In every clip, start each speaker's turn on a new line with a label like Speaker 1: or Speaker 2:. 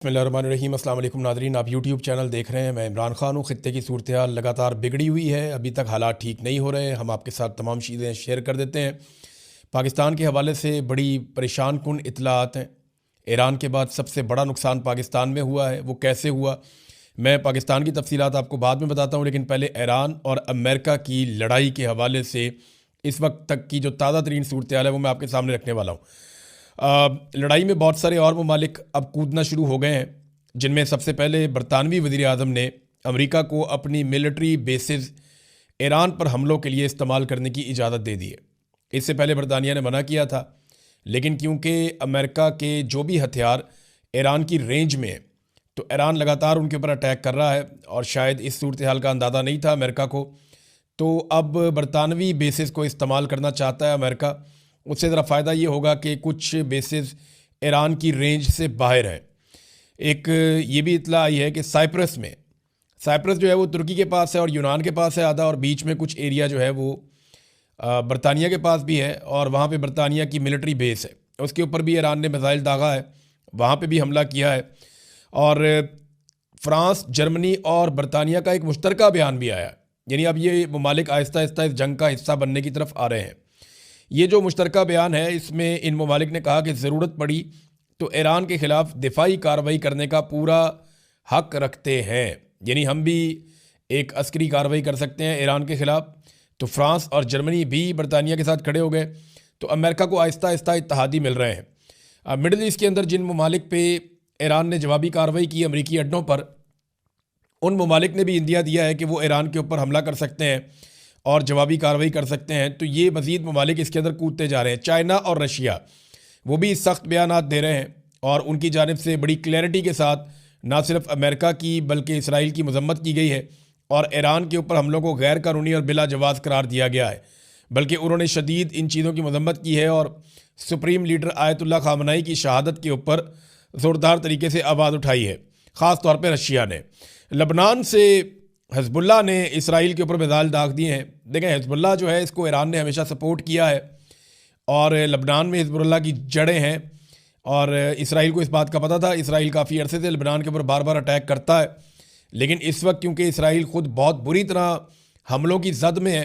Speaker 1: बिस्मिल्लाहिर्रहमानिर्रहीम। अस्सलाम वालेकुम नाज़रीन, आप यूट्यूब चैनल देख रहे हैं। मैं इमरान खान हूँ। ख़ित्ते की सूरत हाल लगातार बिगड़ी हुई है, अभी तक हालात ठीक नहीं हो रहे हैं। हम आपके साथ तमाम चीज़ें शेयर कर देते हैं। पाकिस्तान के हवाले से बड़ी परेशान कुन इत्तलात हैं। ईरान के बाद सबसे बड़ा नुकसान पाकिस्तान में हुआ है, वो कैसे हुआ मैं पाकिस्तान की तफसीलात आपको बाद में बताता हूँ, लेकिन पहले ईरान और अमेरिका की लड़ाई के हवाले से इस वक्त तक की जो ताज़ा तरीन सूरत हाल है वो मैं आपके सामने रखने वाला हूँ। लड़ाई में बहुत सारे और ममालिक अब कूदना शुरू हो गए हैं, जिनमें सबसे पहले बरतानवी वज़ीर आज़म ने अमेरिका को अपनी मिलिट्री बेसिस ईरान पर हमलों के लिए इस्तेमाल करने की इजाज़त दे दी है। इससे पहले बरतानिया ने मना किया था, लेकिन क्योंकि अमेरिका के जो भी हथियार ईरान की रेंज में है, तो ईरान लगातार उनके ऊपर अटैक कर रहा है और शायद इस सूरत हाल का अंदाज़ा नहीं था अमेरिका को। तो अब बरतानवी बेसिस को इस्तेमाल करना चाहता है अमेरिका। उससे ज़रा फ़ायदा ये होगा कि कुछ बेसिस ईरान की रेंज से बाहर हैं। एक ये भी इतला आई है कि साइप्रस जो है वो तुर्की के पास है और यूनान के पास है आधा, और बीच में कुछ एरिया जो है वो बरतानिया के पास भी है, और वहाँ पे बरतानिया की मिलिट्री बेस है। उसके ऊपर भी ईरान ने मिसाइल दागा है, वहाँ पे भी हमला किया है। और फ्रांस, जर्मनी और बरतानिया का एक मुश्तरका बयान भी आया, यानी अब ये ममालिक आहिस्ता आहिस्ता इस जंग का हिस्सा बनने की तरफ आ रहे हैं। ये जो मुश्तरका बयान है, इसमें इन ममालिक ने कहा कि ज़रूरत पड़ी तो ईरान के ख़िलाफ़ दिफाई कार्रवाई करने का पूरा हक रखते हैं, यानी हम भी एक अस्करी कार्रवाई कर सकते हैं ईरान के ख़िलाफ़। तो फ्रांस और जर्मनी भी बरतानिया के साथ खड़े हो गए, तो अमेरिका को आहिस्ता आहिस्ता इत्तहादी मिल रहे हैं। मिडल ईस्ट के अंदर जिन ममालिक पे ईरान ने जवाबी कार्रवाई की अमरीकी अड्डों पर, उन ममालिक ने भी इंदिया दिया है कि वो ईरान के ऊपर हमला कर सकते हैं और जवाबी कार्रवाई कर सकते हैं। तो ये मज़ीद ममालिक इसके अंदर कूदते जा रहे हैं। चाइना और रशिया वो भी सख्त बयानात दे रहे हैं, और उनकी जानिब से बड़ी क्लैरिटी के साथ ना सिर्फ अमेरिका की बल्कि इसराइल की मजम्मत की गई है, और ईरान के ऊपर हमलों को गैर कानूनी और बिला जवाज़ करार दिया गया है। बल्कि उन्होंने शदीद इन चीज़ों की मजम्मत की है और सुप्रीम लीडर आयतुल्लाह खामनाई की शहादत के ऊपर ज़ोरदार तरीके से आवाज़ उठाई है। ख़ास तौर पर रशिया ने। लबनान से हिज़्बुल्लाह ने इसराइल के ऊपर मिसाइल दाग दिए हैं। देखें, हिज़्बुल्लाह जो है इसको ईरान ने हमेशा सपोर्ट किया है, और लबनान में हिज़्बुल्लाह की जड़ें हैं, और इसराइल को इस बात का पता था। इसराइल काफ़ी अरसे से लबनान के ऊपर बार बार अटैक करता है, लेकिन इस वक्त क्योंकि इसराइल ख़ुद बहुत बुरी तरह हमलों की जद में है,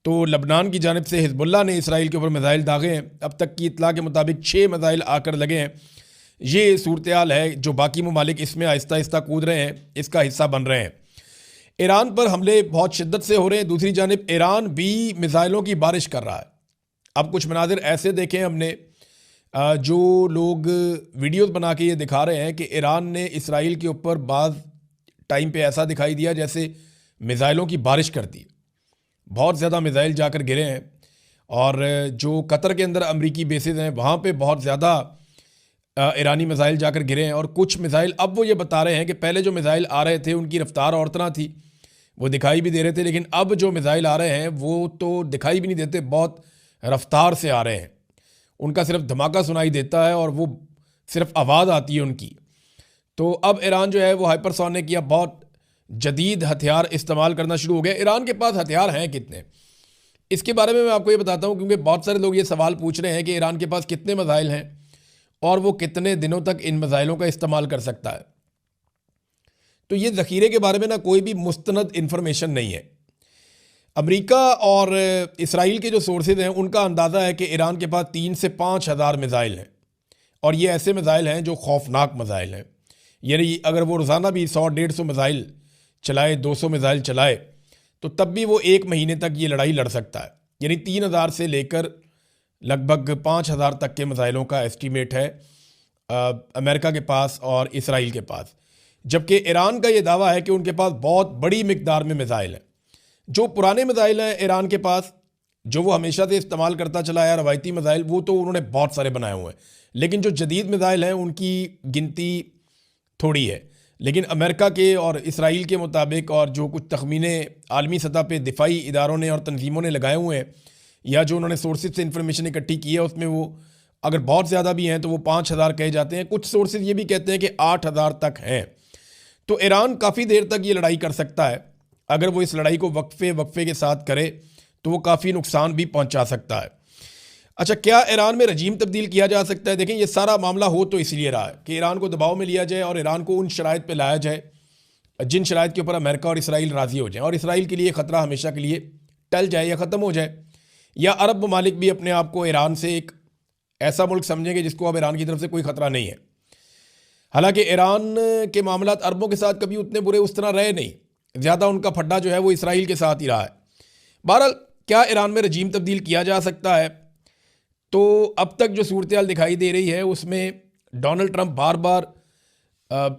Speaker 1: तो लबनान की जानिब से हिज़्बुल्लाह ने इसराइल के ऊपर मिसाइल दागे हैं। अब तक की इतला के मुताबिक 6 मिसाइल आकर लगे हैं। ये सूरत हाल है जो बाकी ममालिक इसमें आहिस्ता आहिस्ता कूद रहे हैं, इसका हिस्सा बन रहे हैं। ईरान पर हमले बहुत शिद्दत से हो रहे हैं। दूसरी जानिब ईरान भी मिसाइलों की बारिश कर रहा है। अब कुछ मनाजिर ऐसे देखे हमने, जो लोग वीडियोस बना के ये दिखा रहे हैं कि ईरान ने इसराइल के ऊपर बाज़ टाइम पे ऐसा दिखाई दिया जैसे मिसाइलों की बारिश कर दी। बहुत ज़्यादा मिसाइल जाकर गिरे हैं, और जो कतर के अंदर अमरीकी बेसिस हैं वहाँ पे बहुत ज़्यादा ईरानी मिसाइल जाकर गिरे हैं। और कुछ मिसाइल अब वो ये बता रहे हैं कि पहले जो मिसाइल आ रहे थे उनकी रफ्तार और तरह थी, वो दिखाई भी दे रहे थे, लेकिन अब जो मिसाइल आ रहे हैं वो तो दिखाई भी नहीं देते, बहुत रफ्तार से आ रहे हैं। उनका सिर्फ धमाका सुनाई देता है और वो सिर्फ आवाज़ आती है उनकी। तो अब ईरान जो है वो हाइपरसोनिक या बहुत जदीद हथियार इस्तेमाल करना शुरू हो गया। ईरान के पास हथियार हैं कितने, इसके बारे में मैं आपको ये बताता हूँ, क्योंकि बहुत सारे लोग ये सवाल पूछ रहे हैं कि ईरान के पास कितने मिसाइल हैं और वो कितने दिनों तक इन मिसाइलों का इस्तेमाल कर सकता है। तो ये ज़ख़ीरे के बारे में ना कोई भी मुस्तनद इन्फॉर्मेशन नहीं है। अमेरिका और इसराइल के जो सोर्सेज हैं उनका अंदाज़ा है कि ईरान के पास 3 से 5 हज़ार मिसाइल हैं, और ये ऐसे मिसाइल हैं जो खौफनाक मिसाइल हैं। यानी अगर वो रोज़ाना भी 100-150 मिसाइल चलाए, 200 मिसाइल चलाए, तो तब भी वो 1 महीने तक ये लड़ाई लड़ सकता है। यानी 3000 से लेकर लगभग 5000 तक के मिसाइलों का एस्टीमेट है अमेरिका के पास और इसराइल के पास। जबकि ईरान का ये दावा है कि उनके पास बहुत बड़ी मिकदार में मिसाइल हैं। जो पुराने मिसाइल हैं ईरान के पास, जो वो हमेशा से इस्तेमाल करता चला है रवायती मिसाइल, वो तो उन्होंने बहुत सारे बनाए हुए हैं, लेकिन जो जदीद मिसाइल हैं उनकी गिनती थोड़ी है। लेकिन अमेरिका के और इसराइल के मुताबिक, और जो कुछ तखमीने आलमी सतह पे दिफाई इदारों ने और तंजीमों ने लगाए हुए हैं, या जो उन्होंने सोर्सेज से इंफॉर्मेशन इकट्ठी की है, उसमें वो अगर बहुत ज़्यादा भी हैं तो वो 5000 कहे जाते हैं। कुछ सोर्सेज ये भी कहते हैं कि 8000 तक हैं। तो ईरान काफ़ी देर तक ये लड़ाई कर सकता है। अगर वो इस लड़ाई को वक्फे के साथ करे तो वो काफ़ी नुकसान भी पहुंचा सकता है। अच्छा, क्या ईरान में रजीम तब्दील किया जा सकता है? देखें, ये सारा मामला हो तो इसलिए रहा है कि ईरान को दबाव में लिया जाए और ईरान को उन शराइत पे लाया जाए जिन शराइत के ऊपर अमेरिका और इसराइल राज़ी हो जाए और इसराइल के लिए ख़तरा हमेशा के लिए टल जाए या ख़त्म हो जाए, या अरब ममालिक भी अपने आप को ईरान से एक ऐसा मुल्क समझेंगे जिसको अब ईरान की तरफ से कोई ख़तरा नहीं है। हालांकि ईरान के मामलात अरबों के साथ कभी उतने बुरे उस तरह रहे नहीं, ज़्यादा उनका फड्डा जो है वो इसराइल के साथ ही रहा है। बहरहाल, क्या ईरान में रजीम तब्दील किया जा सकता है? तो अब तक जो सूरत दिखाई दे रही है उसमें डोनाल्ड ट्रंप बार बार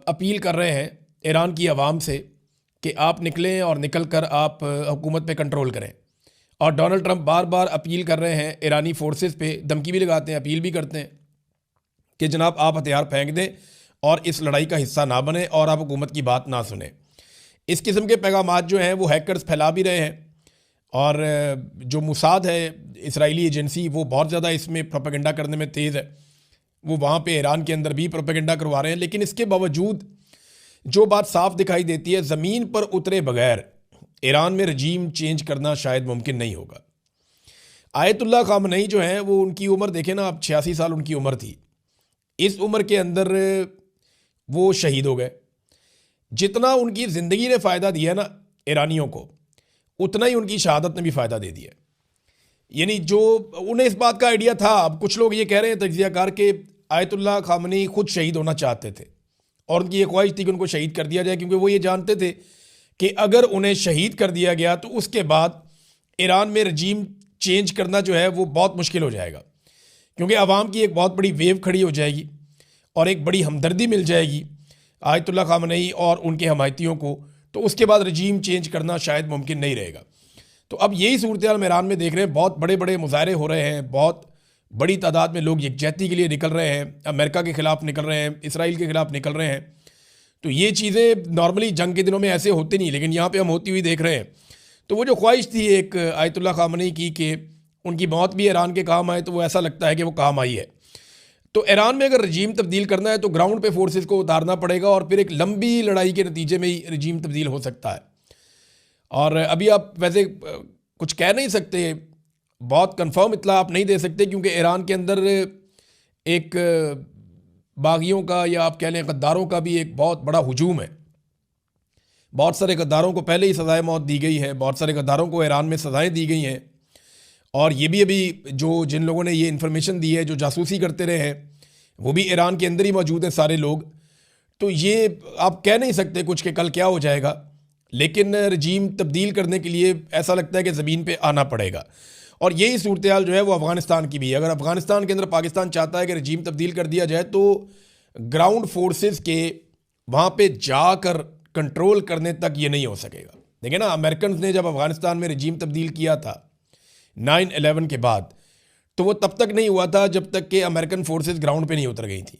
Speaker 1: अपील कर रहे हैं ईरान की आवाम से कि आप निकलें और निकल कर आप हुकूमत पे कंट्रोल करें। और डोनाल्ड ट्रंप बार बार अपील कर रहे हैं ईरानी फोर्सेस पे, धमकी भी लगाते हैं, अपील भी करते हैं कि जनाब आप हथियार फेंक दें और इस लड़ाई का हिस्सा ना बने और आप हुकूमत की बात ना सुने। इस किस्म के पैगामात जो हैं वो हैकर्स फैला भी रहे हैं और जो मुसाद है इसराइली एजेंसी वो बहुत ज़्यादा इसमें प्रोपेगेंडा करने में तेज़ है। वो वहाँ पे ईरान के अंदर भी प्रोपेगेंडा करवा रहे हैं, लेकिन इसके बावजूद जो बात साफ दिखाई देती है, ज़मीन पर उतरे बगैर ईरान में रजीम चेंज करना शायद मुमकिन नहीं होगा। आयतुल्लाह ख़ामनेई जो हैं वो, उनकी उम्र देखें ना, अब 86 साल उनकी उम्र थी। इस उम्र के अंदर वो शहीद हो गए। जितना उनकी ज़िंदगी ने फ़ायदा दिया ना ईरानियों को, उतना ही उनकी शहादत ने भी फ़ायदा दे दिया। यानी जो उन्हें इस बात का आइडिया था, अब कुछ लोग ये कह रहे हैं तज्ज़ियाकार के आयतुल्लाह ख़ामनेई खुद शहीद होना चाहते थे और उनकी ये ख्वाहिश थी कि उनको शहीद कर दिया जाए, क्योंकि वो ये जानते थे कि अगर उन्हें शहीद कर दिया गया तो उसके बाद ईरान में रजीम चेंज करना जो है वो बहुत मुश्किल हो जाएगा, क्योंकि आवाम की एक बहुत बड़ी वेव खड़ी हो जाएगी और एक बड़ी हमदर्दी मिल जाएगी आयतुल्लाह ख़ामनेई और उनके हमायतियों को। तो उसके बाद रजीम चेंज करना शायद मुमकिन नहीं रहेगा। तो अब यही सूरत हाल ईरान में देख रहे हैं, बहुत बड़े बड़े मुजाहरे हो रहे हैं, बहुत बड़ी तादाद में लोग यकजहती के लिए निकल रहे हैं, अमेरिका के ख़िलाफ़ निकल रहे हैं, इसराइल के ख़िलाफ़ निकल रहे हैं। तो ये चीज़ें नॉर्मली जंग के दिनों में ऐसे होती नहीं, लेकिन यहाँ पे हम होती हुई देख रहे हैं। तो वो जो ख्वाहिश थी एक आयतुल्लाह ख़ामनेई की कि उनकी मौत भी ईरान के काम आए, तो वो ऐसा लगता है कि वो काम आई है। तो ईरान में अगर रजीम तब्दील करना है तो ग्राउंड पे फोर्सेस को उतारना पड़ेगा और फिर एक लंबी लड़ाई के नतीजे में ही रजीम तब्दील हो सकता है। और अभी आप वैसे कुछ कह नहीं सकते, बहुत कंफर्म इत्तला आप नहीं दे सकते, क्योंकि ईरान के अंदर एक बागियों का या आप कह लें गद्दारों का भी एक बहुत बड़ा हुजूम है। बहुत सारे गद्दारों को पहले ही सज़ाए मौत दी गई है, बहुत सारे गद्दारों को ईरान में सज़ाएँ दी गई हैं। और ये भी अभी जो जिन लोगों ने ये इन्फॉर्मेशन दी है, जो जासूसी करते रहे हैं, वो भी ईरान के अंदर ही मौजूद हैं सारे लोग। तो ये आप कह नहीं सकते कुछ कि कल क्या हो जाएगा, लेकिन रजीम तब्दील करने के लिए ऐसा लगता है कि ज़मीन पे आना पड़ेगा। और यही सूरत हाल जो है वो अफ़गानिस्तान की भी है। अगर अफ़गानिस्तान के अंदर पाकिस्तान चाहता है कि रजीम तब्दील कर दिया जाए तो ग्राउंड फोर्सेस के वहाँ पे जाकर कंट्रोल करने तक ये नहीं हो सकेगा। देखिए ना, अमेरिकन ने जब अफ़गानिस्तान में रजीम तब्दील किया था 9/11 के बाद, तो वो तब तक नहीं हुआ था जब तक कि अमेरिकन फोर्सेस ग्राउंड पे नहीं उतर गई थी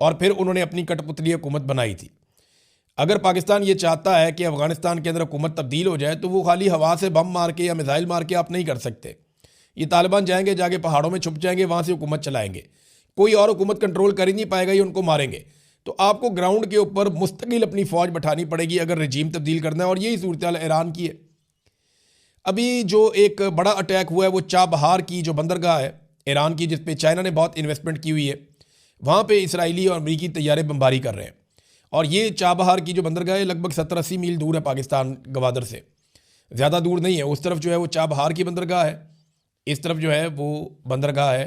Speaker 1: और फिर उन्होंने अपनी कठपुतली हुकूमत बनाई थी। अगर पाकिस्तान ये चाहता है कि अफ़गानिस्तान के अंदर हुकूमत तब्दील हो जाए तो वो खाली हवा से बम मार के या मिसाइल मार के आप नहीं कर सकते। ये तालिबान जाएंगे, जाके पहाड़ों में छुप जाएंगे, वहाँ से हुकूमत चलाएंगे, कोई और हुकूमत कंट्रोल कर ही नहीं पाएगा, ये उनको मारेंगे। तो आपको ग्राउंड के ऊपर मुस्तकिल अपनी फ़ौज बैठानी पड़ेगी अगर रजीम तब्दील करना है। और यही सूरत हाल ईरान की है। अभी जो एक बड़ा अटैक हुआ है वो चाबहार की जो बंदरगाह है ईरान की, जिस पे चाइना ने बहुत इन्वेस्टमेंट की हुई है, वहाँ पे इसराइली और अमरीकी तैयारे बमबारी कर रहे हैं। और ये चाबहार की जो बंदरगाह है लगभग 70-80 मील दूर है पाकिस्तान गवादर से, ज़्यादा दूर नहीं है। उस तरफ जो है वो चाबहार की बंदरगाह है, इस तरफ जो है वो बंदरगाह है